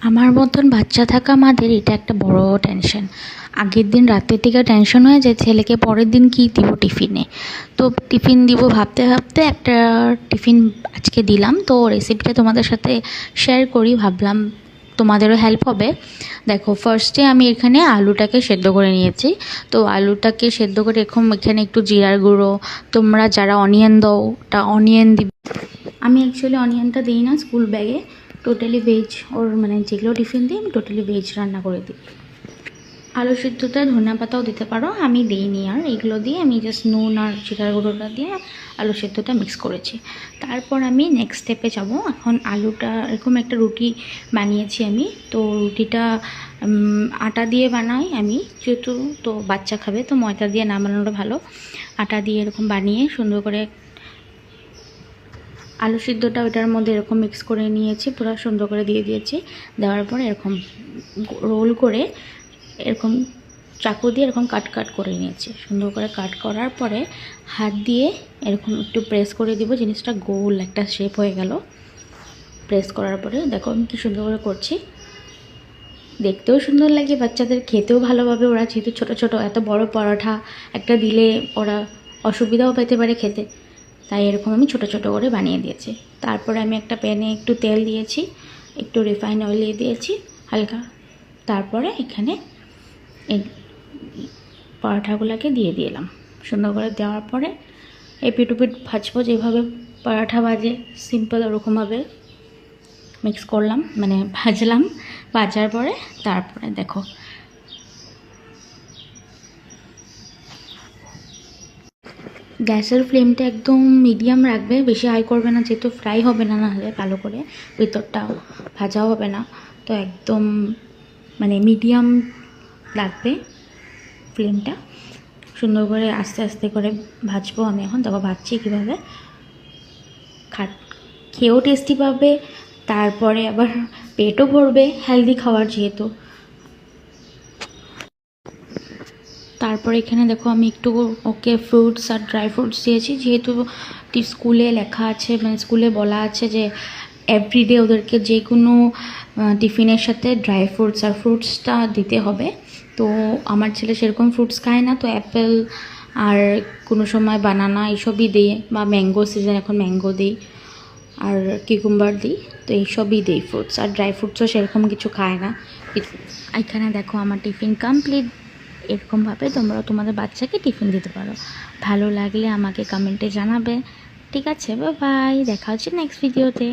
আমার মতন বাচ্চা থাকা মাদের এটা একটা বড় টেনশন। আগের দিন রাতের থেকে টেনশন হয়ে যায় ছেলেকে পরের দিন কী দিব টিফিনে। তো টিফিন দিব ভাবতে ভাবতে একটা টিফিন আজকে দিলাম, তো রেসিপিটা তোমাদের সাথে শেয়ার করি, ভাবলাম তোমাদেরও হেল্প হবে। দেখো, ফার্স্টে আমি এখানে আলুটাকে সেদ্ধ করে নিয়েছি। তো আলুটাকে সেদ্ধ করে এখানে একটু জিরার গুঁড়ো, তোমরা যারা অনিয়ন দাও ওটা অনিয়ন দিবে। আমি অ্যাকচুয়ালি অনিয়নটা দিই না স্কুল ব্যাগে, টোটালি ভেজ। ওর মানে যেগুলো টিফিন দিই আমি টোটালি ভেজ রান্না করে দিই। আলু সিদ্ধতে ধনিয়া পাতাও দিতে পারো, আমি দিইনি। আর এগুলো দিয়ে আমি জাস্ট নুন আর জিরার গুঁড়োটা দিয়ে আলু সিদ্ধটা মিক্স করেছি। তারপর আমি নেক্সট স্টেপে যাব। এখন আলুটা এরকম একটা রুটি বানিয়েছি আমি। তো রুটিটা আটা দিয়ে বানাই আমি, যেহেতু তো বাচ্চা খাবে, তো ময়দা দিয়ে না বানানোটা ভালো। আটা দিয়ে এরকম বানিয়ে সুন্দর করে আলু সিদ্ধটা ওটার মধ্যে এরকম মিক্স করে নিয়েছি, পুরো সুন্দর করে দিয়ে দিয়েছি। দেওয়ার পর এরকম রোল করে এরকম চাকু দিয়ে এরকম কাট করে নিয়েছি। সুন্দর করে কাট করার পরে হাত দিয়ে এরকম একটু প্রেস করে দিব, জিনিসটা গোল একটা শেপ হয়ে গেল। প্রেস করার পরে দেখো আমি কী সুন্দর করে করছি, দেখতেও সুন্দর লাগে, বাচ্চাদের খেতেও ভালোভাবে। ওরা যেহেতু ছোটো ছোটো, এত বড় পরোটা একটা দিলে ওরা অসুবিধাও পেতে পারে খেতে, তাই এরকম আমি ছোটো ছোটো করে বানিয়ে দিয়েছি। তারপরে আমি একটা প্যানে একটু তেল দিয়েছি, একটু রিফাইন অয়েল দিয়েছি হালকা। তারপরে এখানে এই পরোটাগুলোকে দিয়ে দিলাম। সুন্দর করে দেওয়ার পরে এপিট ওপিট ভাজবো, যেভাবে পরোটা ভাজে সিম্পল ওরকমভাবে মিক্স করলাম, মানে ভাজলাম। ভাজার পরে তারপরে দেখো গ্যাসের ফ্লেমটা একদম মিডিয়াম রাখবে, বেশি হাই করবে না, যেহেতু ফ্রাই হবে না, নাহলে ভালো করে ভিতরটা ভাজাও হবে না। তো একদম মানে মিডিয়াম রাখবে ফ্লেমটা। সুন্দর করে আস্তে আস্তে করে ভাজবো আমি। এখন দেখো ভাজছি কীভাবে, খেয়েও টেস্টি পাবে, তারপরে আবার পেটও ভরবে, হেলদি খাবার যেহেতু। তারপরে এখানে দেখো আমি একটু ওকে ফ্রুটস আর ড্রাই ফ্রুটস দিয়েছি, যেহেতু স্কুলে লেখা আছে, মানে স্কুলে বলা আছে যে এভরিডে ওদেরকে যে কোনো টিফিনের সাথে ড্রাই ফ্রুটস আর ফ্রুটসটা দিতে হবে। তো আমার ছেলে সেরকম ফ্রুটস খায় না, তো অ্যাপেল আর কোনো সময় বানানা এইসবই দিই, বা ম্যাঙ্গো সিজন এখন ম্যাঙ্গো দিই, আর কিকুম্বার দিই। তো এইসবই দিই ফ্রুটস, আর ড্রাই ফ্রুটসও সেরকম কিছু খায় না। এখানে দেখো আমার টিফিন কমপ্লিট। এরকমভাবে তোমরা তোমাদের বাচ্চাকে টিফিন দিতে পারো। ভালো লাগলে আমাকে কমেন্টে জানাবে। ঠিক আছে, বাই বাই, দেখা হচ্ছে নেক্সট ভিডিওতে।